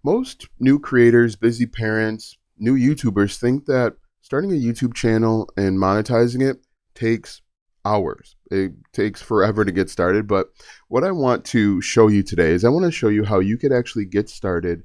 Most new creators, busy parents, new YouTubers think that starting a YouTube channel and monetizing it takes hours. It takes forever to get started. But what I want to show you today is I want to show you how you could actually get started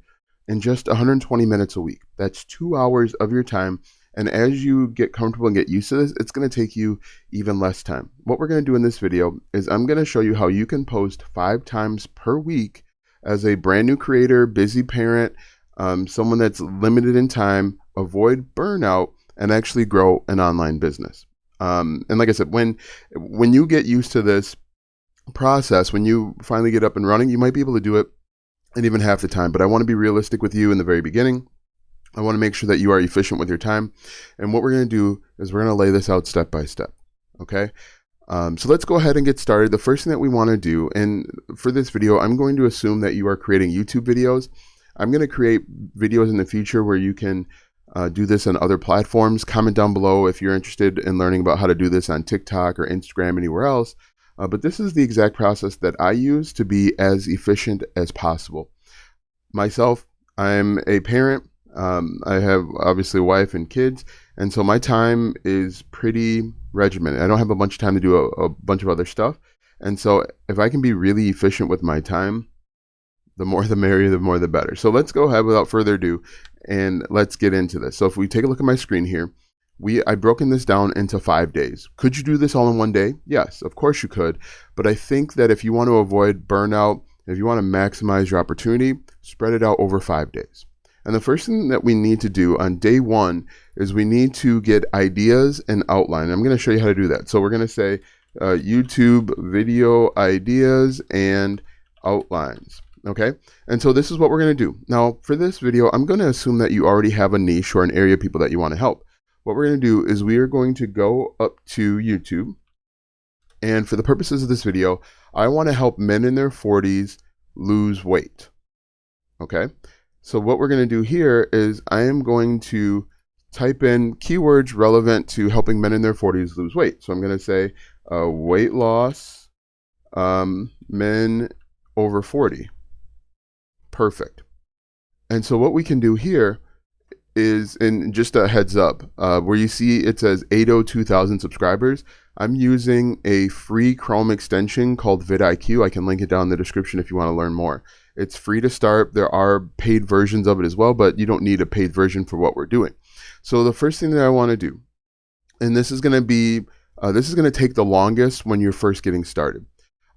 in just 120 minutes a week. That's 2 hours of your time. And as you get comfortable and get used to this, it's going to take you even less time. What we're going to do in this video is I'm going to show you how you can post 5 times per week as a brand new creator, busy parent, someone that's limited in time, avoid burnout, and actually grow an online business. And like I said, when you get used to this process, when you finally get up and running, you might be able to do it in even half the time. But I want to be realistic with you in the very beginning. I want to make sure that you are efficient with your time. And what we're going to do is we're going to lay this out step by step. Okay. So let's go ahead and get started. The first thing that we want to do, and for this video, I'm going to assume that you are creating YouTube videos. I'm going to create videos in the future where you can do this on other platforms. Comment down below if you're interested in learning about how to do this on TikTok or Instagram, anywhere else. But this is the exact process that I use to be as efficient as possible. Myself, I'm a parent. I have obviously a wife and kids, and so my time is pretty regimented. I don't have a bunch of time to do a bunch of other stuff, and so if I can be really efficient with my time, the more the merrier, the more the better. So let's go ahead without further ado, and let's get into this. So if we take a look at my screen here, I've broken this down into 5 days. Could you do this all in one day? Yes, of course you could, but I think that if you want to avoid burnout, if you want to maximize your opportunity, spread it out over 5 days. And the first thing that we need to do on day one is we need to get ideas and outline. I'm going to show you how to do that. So we're going to say YouTube video ideas and outlines. Okay. And so this is what we're going to do. Now for this video, I'm going to assume that you already have a niche or an area of people that you want to help. What we're going to do is we are going to go up to YouTube. And for the purposes of this video, I want to help men in their 40s lose weight. Okay. So what we're going to do here is I am going to type in keywords relevant to helping men in their 40s lose weight. So I'm going to say weight loss, men over 40. Perfect. And so what we can do here is, and just a heads up, where you see it says 802,000 subscribers, I'm using a free Chrome extension called vidIQ. I can link it down in the description if you want to learn more. It's free to start. There are paid versions of it as well, but you don't need a paid version for what we're doing. So the first thing that I want to do, and this is going to take the longest when you're first getting started.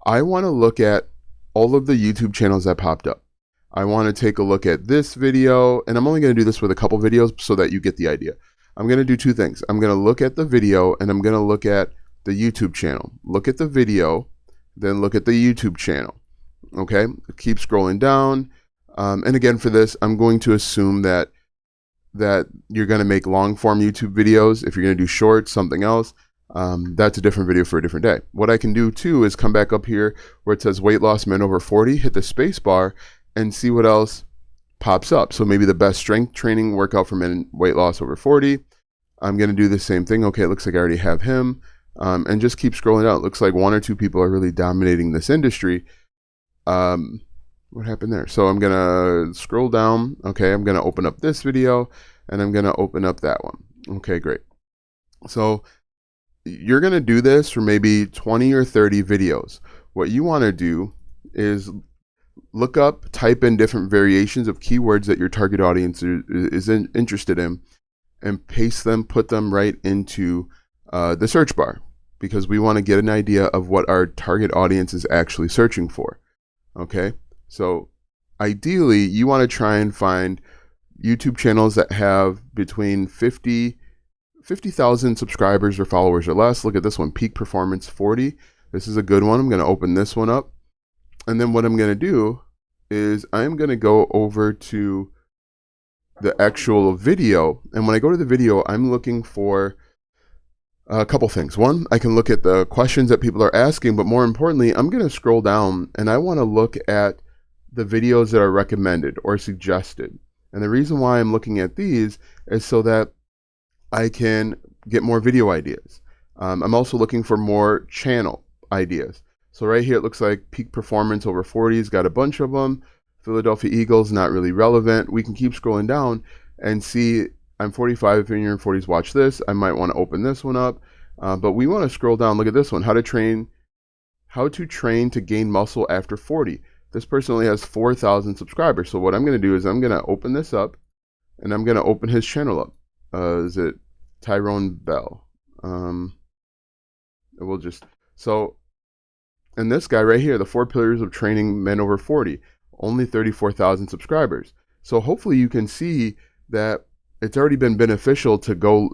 I want to look at all of the YouTube channels that popped up. I want to take a look at this video, and I'm only going to do this with a couple videos so that you get the idea. I'm going to do two things. I'm going to look at the video, and I'm going to look at the YouTube channel. Look at the video, then look at the YouTube channel. Okay, keep scrolling down. And again, for this, I'm going to assume that you're going to make long form YouTube videos. If you're going to do shorts, something else, that's a different video for a different day. What I can do too is come back up here where it says weight loss men over 40, hit the space bar and see what else pops up. So maybe the best strength training workout for men weight loss over 40. I'm going to do the same thing. Okay, it looks like I already have him. And just keep scrolling out. It looks like 1 or 2 people are really dominating this industry. What happened there? So I'm going to scroll down. Okay, I'm going to open up this video and I'm going to open up that one. Okay, great. So you're going to do this for maybe 20 or 30 videos. What you want to do is look up, type in different variations of keywords that your target audience is interested in, and paste them, put them right into the search bar, because we want to get an idea of what our target audience is actually searching for. Okay, so ideally you want to try and find YouTube channels that have between 50,000 subscribers or followers or less. Look at this one, Peak Performance 40. This is a good one. I'm going to open this one up. And then what I'm going to do is I'm going to go over to the actual video. And when I go to the video, I'm looking for a couple things. One, I can look at the questions that people are asking, but more importantly, I'm going to scroll down and I want to look at the videos that are recommended or suggested. And the reason why I'm looking at these is so that I can get more video ideas. I'm also looking for more channel ideas. So right here, it looks like Peak Performance over 40's got a bunch of them. Philadelphia Eagles, not really relevant. We can keep scrolling down and see I'm 45, if you're in your 40s, watch this. I might want to open this one up. But we want to scroll down. Look at this one. How to train to gain muscle after 40. This person only has 4,000 subscribers. So what I'm going to do is I'm going to open this up, and I'm going to open his channel up. Is it Tyrone Bell? We'll just, so, and this guy right here, the 4 pillars of training men over 40, only 34,000 subscribers. So hopefully you can see that it's already been beneficial to go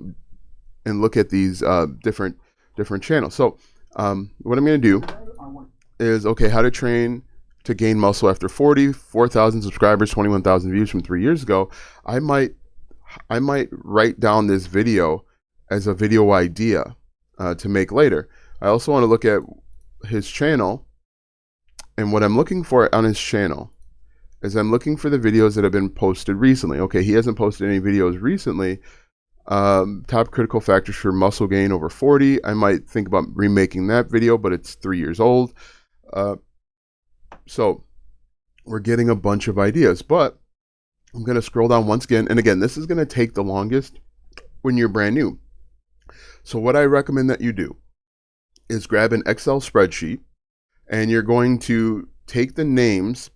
and look at these different channels. So what I'm going to do is, okay, how to train to gain muscle after 40, 4,000 subscribers, 21,000 views from 3 years ago. I might write down this video as a video idea to make later. I also want to look at his channel, and what I'm looking for on his channel is I'm looking for the videos that have been posted recently. Okay, he hasn't posted any videos recently. Top critical factors for muscle gain over 40. I might think about remaking that video, but it's 3 years old. So we're getting a bunch of ideas, but I'm going to scroll down once again. And again, this is going to take the longest when you're brand new. So what I recommend that you do is grab an Excel spreadsheet, and you're going to take the names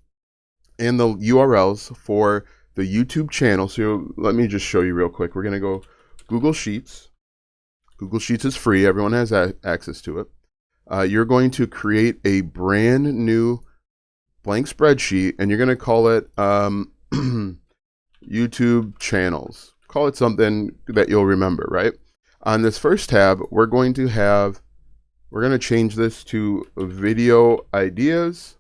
and the URLs for the YouTube channel. So let me just show you real quick. We're going to go Google Sheets. Google Sheets is free. Everyone has access to it. You're going to create a brand new blank spreadsheet, and you're going to call it YouTube channels. Call it something that you'll remember, right? On this first tab, we're going to change this to video ideas,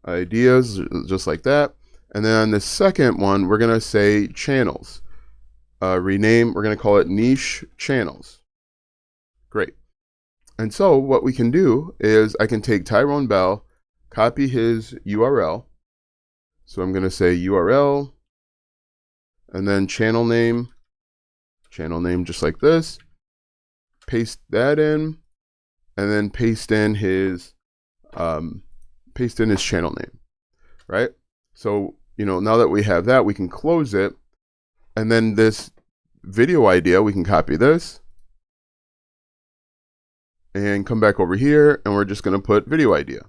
just like that. And then on the second one, we're going to say channels. Rename, we're going to call it niche channels. Great. And so what we can do is I can take Tyrone Bell, copy his URL. So I'm going to say URL, and then channel name just like this. Paste that in, and then paste in his channel name, right? So, now that we have that, we can close it, and then this video idea, we can copy this and come back over here, and we're just going to put video idea,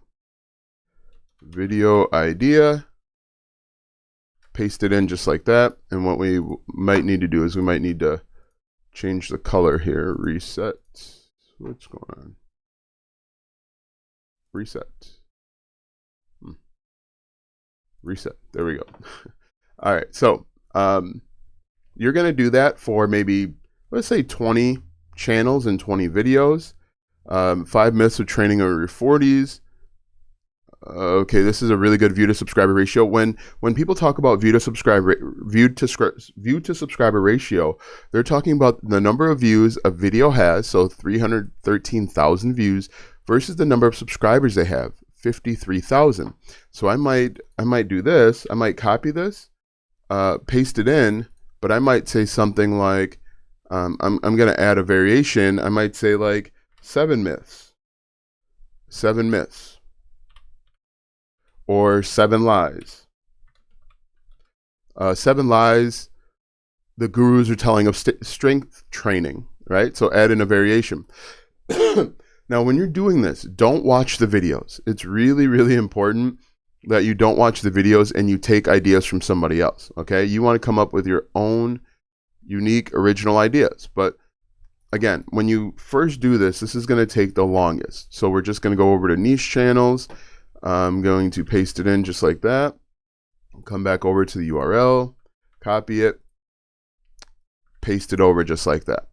paste it in just like that. And what we might need to do is we might need to change the color here. Reset. What's going on? Reset. Reset. There we go. All right. So you're going to do that for maybe, let's say 20 channels and 20 videos. 5 myths of training over your 40s. Okay, this is a really good view to subscriber ratio. When people talk about view to subscriber ratio, they're talking about the number of views a video has, so 313,000 views, versus the number of subscribers they have, 53,000. So I might do this. I might copy this, paste it in, but I might say something like, I'm going to add a variation. I might say like 7 myths. Or 7 lies. 7 lies the gurus are telling of strength training, right? So add in a variation. Now, when you're doing this, don't watch the videos. It's really, really important that you don't watch the videos and you take ideas from somebody else, okay? You want to come up with your own unique, original ideas. But again, when you first do this, this is going to take the longest. So we're just going to go over to niche channels. I'm going to paste it in just like that. Come back over to the URL, copy it, paste it over just like that.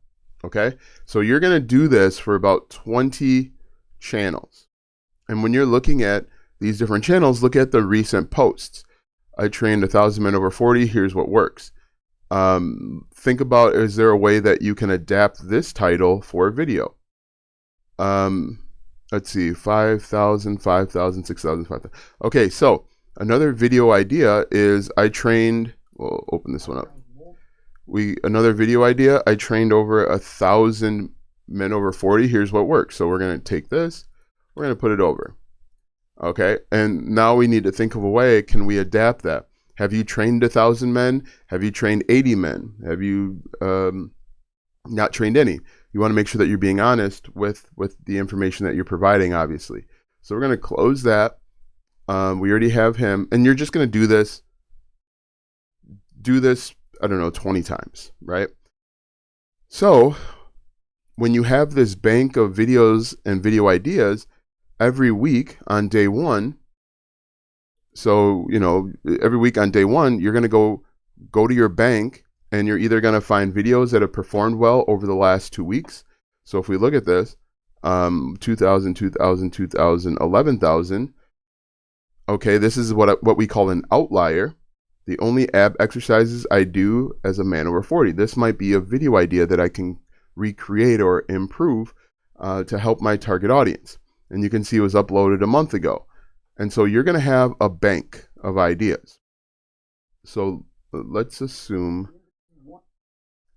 Okay? So you're going to do this for about 20 channels. And when you're looking at these different channels, look at the recent posts. I trained 1,000 men over 40. Here's what works. Think about, is there a way that you can adapt this title for a video? Let's see, 5,000, 5,000, 6,000, 5,000. Okay, so another video idea is we'll open this one up. Another video idea, I trained over 1,000 men over 40. Here's what works. So we're going to take this, we're going to put it over. Okay. And now we need to think of a way, can we adapt that? Have you trained 1,000 men? Have you trained 80 men? Have you not trained any? You want to make sure that you're being honest with the information that you're providing, obviously. So we're going to close that. We already have him. And you're just going to do this, I don't know, 20 times, right? So when you have this bank of videos and video ideas every week on day one, so, every week on day one, you're going to go to your bank, and you're either going to find videos that have performed well over the last 2 weeks. So if we look at this, 2,000, 2,000, 2,000, 11,000. Okay, this is what we call an outlier. The only ab exercises I do as a man over 40. This might be a video idea that I can recreate or improve to help my target audience. And you can see it was uploaded a month ago. And so you're going to have a bank of ideas. So let's assume,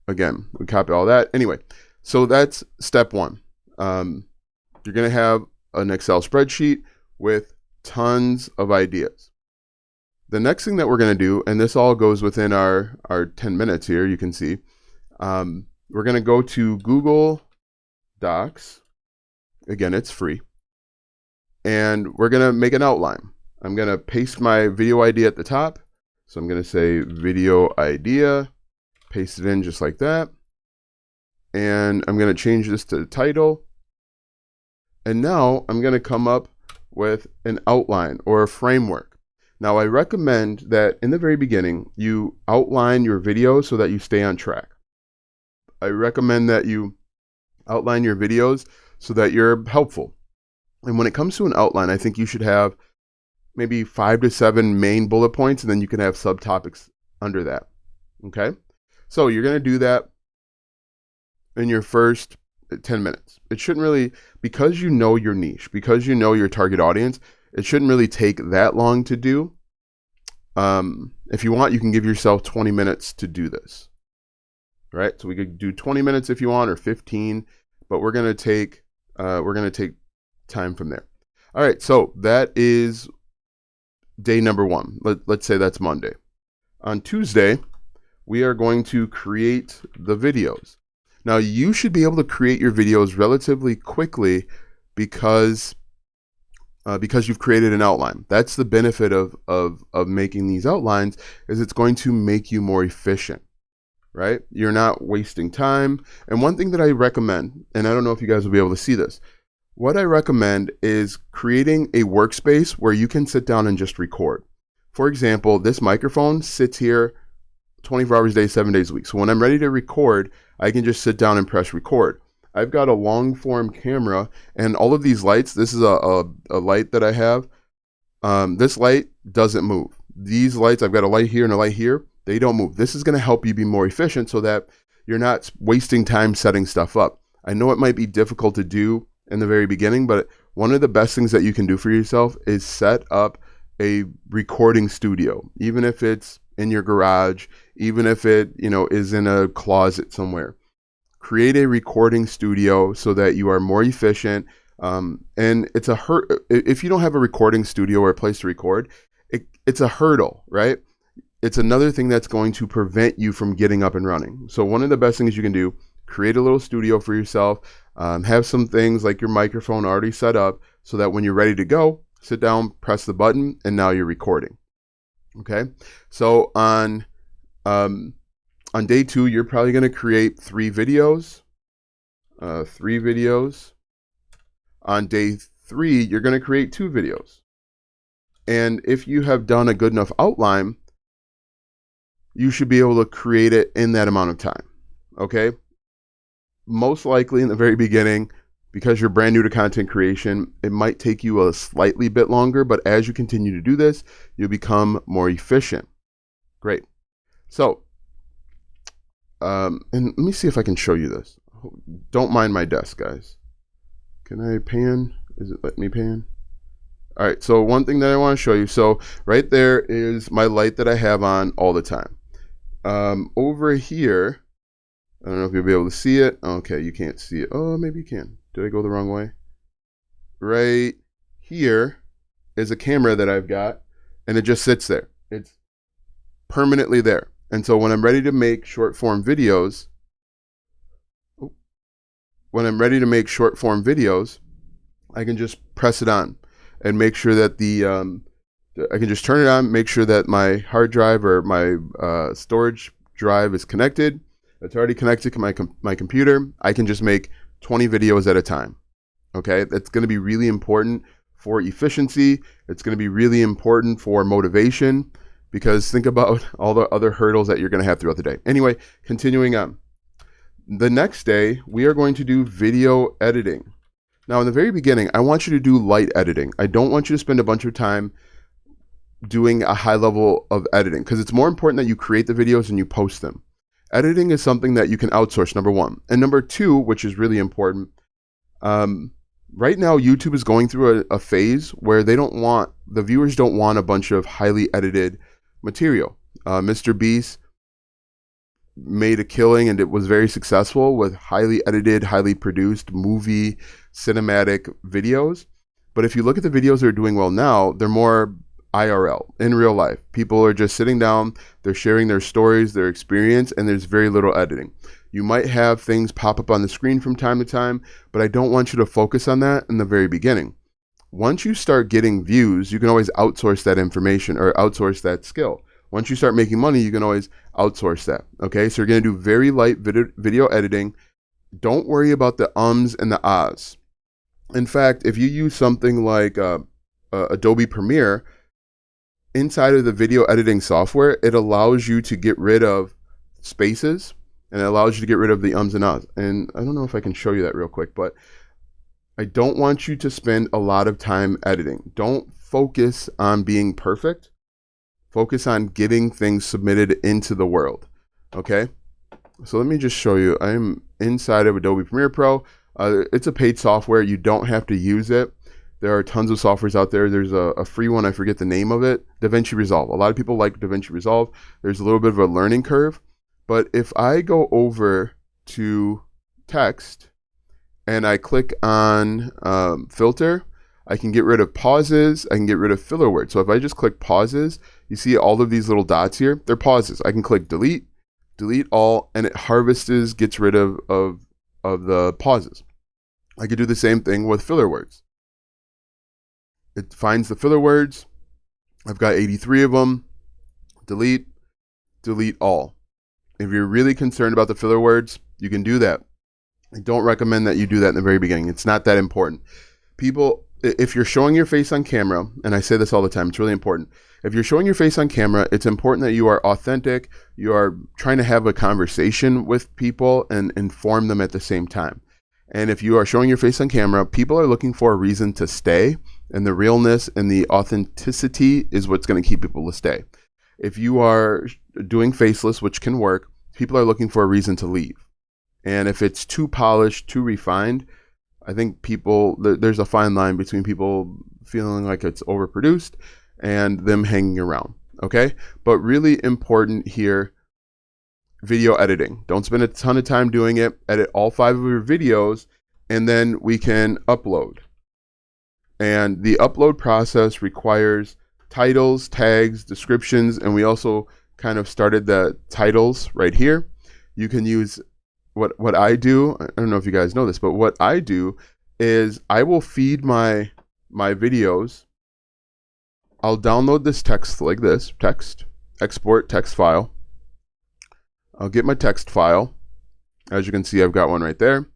again, we copy all that. Anyway, so that's step one. You're going to have an Excel spreadsheet with tons of ideas. The next thing that we're going to do, and this all goes within our 10 minutes here, you can see, we're going to go to Google Docs. Again, it's free. And we're going to make an outline. I'm going to paste my video idea at the top. So I'm going to say video idea, paste it in just like that. And I'm going to change this to the title. And now I'm going to come up with an outline or a framework. Now I recommend that in the very beginning, you outline your video so that you stay on track. I recommend that you outline your videos so that you're helpful. And when it comes to an outline, I think you should have maybe 5 to 7 main bullet points, and then you can have subtopics under that. Okay? So you're going to do that in your first 10 minutes. It shouldn't really, because you know your niche, because you know your target audience, it shouldn't really take that long to do. If you want, you can give yourself 20 minutes to do this. Right? So we could do 20 minutes if you want, or 15, but we're going to take time from there. All right, so that is day number one. Let's say that's Monday. On Tuesday, we are going to create the videos. Now, you should be able to create your videos relatively quickly because you've created an outline. That's the benefit of making these outlines, is it's going to make you more efficient, right? You're not wasting time. And one thing that I recommend, and I don't know if you guys will be able to see this, what I recommend is creating a workspace where you can sit down and just record. For example, this microphone sits here 24 hours a day, 7 days a week. So when I'm ready to record, I can just sit down and press record. I've got a long form camera, and all of these lights, this is a light that I have. This light doesn't move. These lights, I've got a light here and a light here, they don't move. This is going to help you be more efficient so that you're not wasting time setting stuff up. I know it might be difficult to do in the very beginning, but one of the best things that you can do for yourself is set up a recording studio, even if it's in your garage, even if it, is in a closet somewhere. Create a recording studio so that you are more efficient. And it's if you don't have a recording studio or a place to record, it's a hurdle, right? It's another thing that's going to prevent you from getting up and running. So one of the best things you can do, create a little studio for yourself. Have some things like your microphone already set up so that when you're ready to go, sit down, press the button, and now you're recording. Okay. So on day 2, you're probably going to create 3 videos. 3 videos. On day 3, you're going to create 2 videos. And if you have done a good enough outline, you should be able to create it in that amount of time. Okay. Most likely in the very beginning, because you're brand new to content creation, it might take you a slightly bit longer, but as you continue to do this, you'll become more efficient. Great. So, and let me see if I can show you this. Don't mind my desk, guys. Can I pan? Is it letting me pan? All right, so one thing that I want to show you. So right there is my light that I have on all the time. Over here, I don't know if you'll be able to see it. Okay, you can't see it. Oh, maybe you can. Did I go the wrong way? Right here is a camera that I've got, and it just sits there. It's permanently there. And so when I'm ready to make short form videos, I can just press it on and make sure that I can just turn it on, make sure that my hard drive or my storage drive is connected. It's already connected to my computer. I can just make 20 videos at a time. Okay, that's going to be really important for efficiency. It's going to be really important for motivation, because think about all the other hurdles that you're going to have throughout the day. Anyway, continuing on. The next day, we are going to do video editing. Now, in the very beginning, I want you to do light editing. I don't want you to spend a bunch of time doing a high level of editing, because it's more important that you create the videos and you post them. Editing is something that you can outsource, number one. And number two, which is really important, right now YouTube is going through a phase where the viewers don't want a bunch of highly edited material. Mr. Beast made a killing, and it was very successful with highly edited, highly produced movie cinematic videos. But if you look at the videos that are doing well now, they're more IRL, in real life. People are just sitting down, they're sharing their stories, their experience, and there's very little editing. You might have things pop up on the screen from time to time, but I don't want you to focus on that in the very beginning. Once you start getting views, you can always outsource that information or outsource that skill. Once you start making money, you can always outsource that. Okay, so you're going to do very light video editing. Don't worry about the ums and the ahs. In fact, if you use something like Adobe Premiere, inside of the video editing software, it allows you to get rid of spaces, and it allows you to get rid of the ums and ahs. And I don't know if I can show you that real quick, but I don't want you to spend a lot of time editing. Don't focus on being perfect. Focus on getting things submitted into the world. Okay? So let me just show you. I'm inside of Adobe Premiere Pro. It's a paid software. You don't have to use it. There are tons of softwares out there. There's a free one. I forget the name of it. DaVinci Resolve. A lot of people like DaVinci Resolve. There's a little bit of a learning curve. But if I go over to text and I click on filter, I can get rid of pauses. I can get rid of filler words. So if I just click pauses, you see all of these little dots here. They're pauses. I can click delete all, and it gets rid of the pauses. I could do the same thing with filler words. It finds the filler words. I've got 83 of them. Delete all. If you're really concerned about the filler words, you can do that. I don't recommend that you do that in the very beginning. It's not that important. People, if you're showing your face on camera, and I say this all the time, it's really important. If you're showing your face on camera, it's important that you are authentic. You are trying to have a conversation with people and inform them at the same time. And if you are showing your face on camera, people are looking for a reason to stay, and the realness and the authenticity is what's going to keep people to stay. If you are doing faceless, which can work, people are looking for a reason to leave. And if it's too polished, too refined, I think there's a fine line between people feeling like it's overproduced and them hanging around. Okay? But really important here, video editing. Don't spend a ton of time doing it. Edit all 5 of your videos, and then we can upload. And the upload process requires titles, tags, descriptions, and we also kind of started the titles right here. You can use what I do. I don't know if you guys know this, but what I do is I will feed my videos. I'll download this text like this, export text file. I'll get my text file. As you can see, I've got one right there.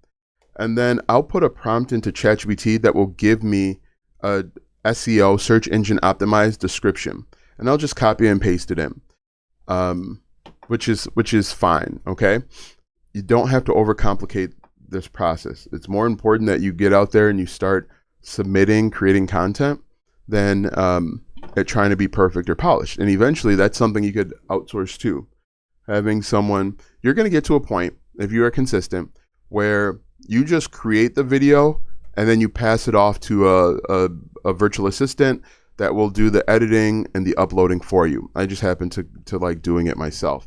And then I'll put a prompt into ChatGPT that will give me a SEO, search engine optimized description. And I'll just copy and paste it in, which is fine, okay? You don't have to overcomplicate this process. It's more important that you get out there and you start submitting, creating content than at trying to be perfect or polished. And eventually that's something you could outsource too. Having someone, you're going to get to a point, if you are consistent, where you just create the video and then you pass it off to a virtual assistant that will do the editing and the uploading for you. I just happen to like doing it myself.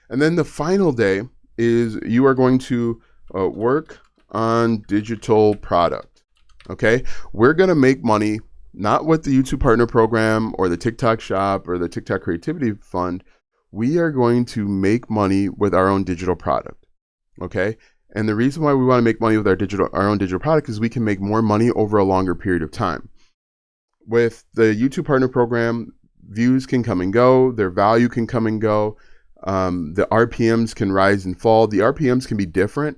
And then the final day is you are going to work on digital product. Okay? We're going to make money not with the YouTube Partner Program or the TikTok Shop or the TikTok Creativity Fund. We are going to make money with our own digital product, okay? And the reason why we want to make money with our own digital product is we can make more money over a longer period of time. With the YouTube Partner Program, views can come and go, their value can come and go, the RPMs can rise and fall. The RPMs can be different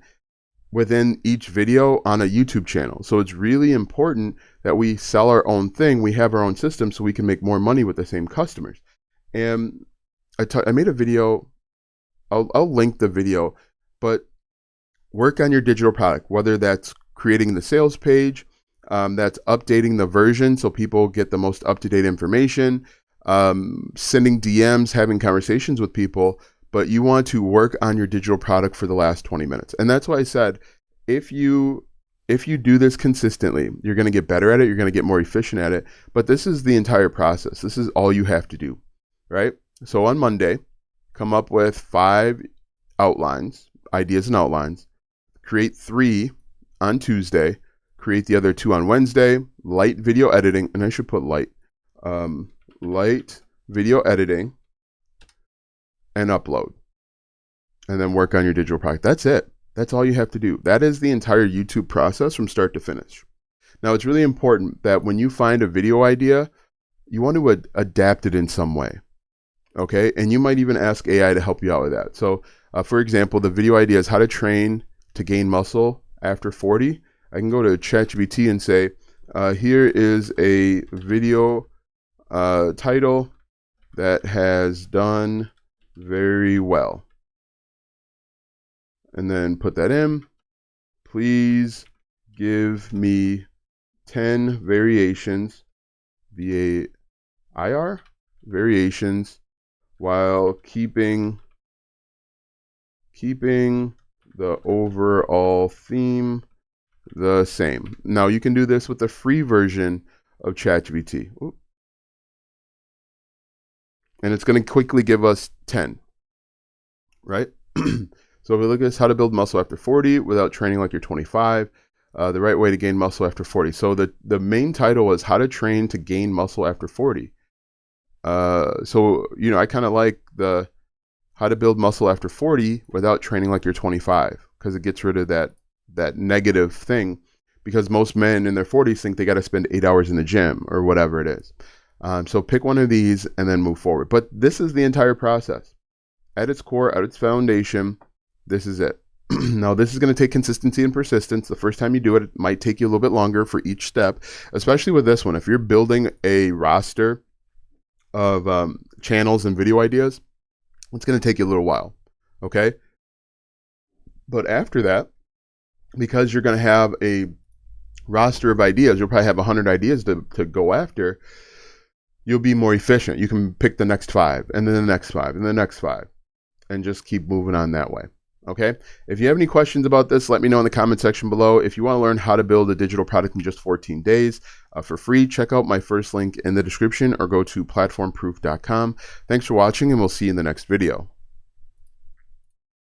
within each video on a YouTube channel. So it's really important that we sell our own thing. We have our own system so we can make more money with the same customers. And I made a video. I'll link the video, but work on your digital product, whether that's creating the sales page, that's updating the version so people get the most up-to-date information, sending DMs, having conversations with people, but you want to work on your digital product for the last 20 minutes. And that's why I said, if you do this consistently, you're going to get better at it, you're going to get more efficient at it, but this is the entire process. This is all you have to do, right? So on Monday, come up with 5 outlines, ideas and outlines, create 3 on Tuesday, create the other 2 on Wednesday, light video editing, and I should put light video editing, and upload, and then work on your digital product. That's it. That's all you have to do. That is the entire YouTube process from start to finish. Now, it's really important that when you find a video idea, you want to adapt it in some way, okay? And you might even ask AI to help you out with that. So, for example, the video idea is how to train to gain muscle after 40. I can go to ChatGPT and say, here is a video title that has done very well. And then put that in. Please give me 10 variations, VAIR, variations, while keeping the overall theme the same. Now you can do this with the free version of ChatGPT. And it's going to quickly give us 10, right? So if we look at this, how to build muscle after 40 without training like you're 25, the right way to gain muscle after 40. So the main title was how to train to gain muscle after 40. So, I kind of like the how to build muscle after 40 without training like you're 25, because it gets rid of that negative thing, because most men in their 40s think they got to spend 8 hours in the gym or whatever it is. So pick one of these and then move forward. But this is the entire process. At its core, at its foundation, this is it. Now, this is going to take consistency and persistence. The first time you do it, it might take you a little bit longer for each step, especially with this one. If you're building a roster of channels and video ideas, it's going to take you a little while, okay? But after that, because you're going to have a roster of ideas, you'll probably have 100 ideas to go after, you'll be more efficient. You can pick the next 5, and then the next 5, and the next 5, and just keep moving on that way. Okay? If you have any questions about this, let me know in the comment section below. If you want to learn how to build a digital product in just 14 days for free, check out my first link in the description or go to platformproof.com. Thanks for watching, and we'll see you in the next video.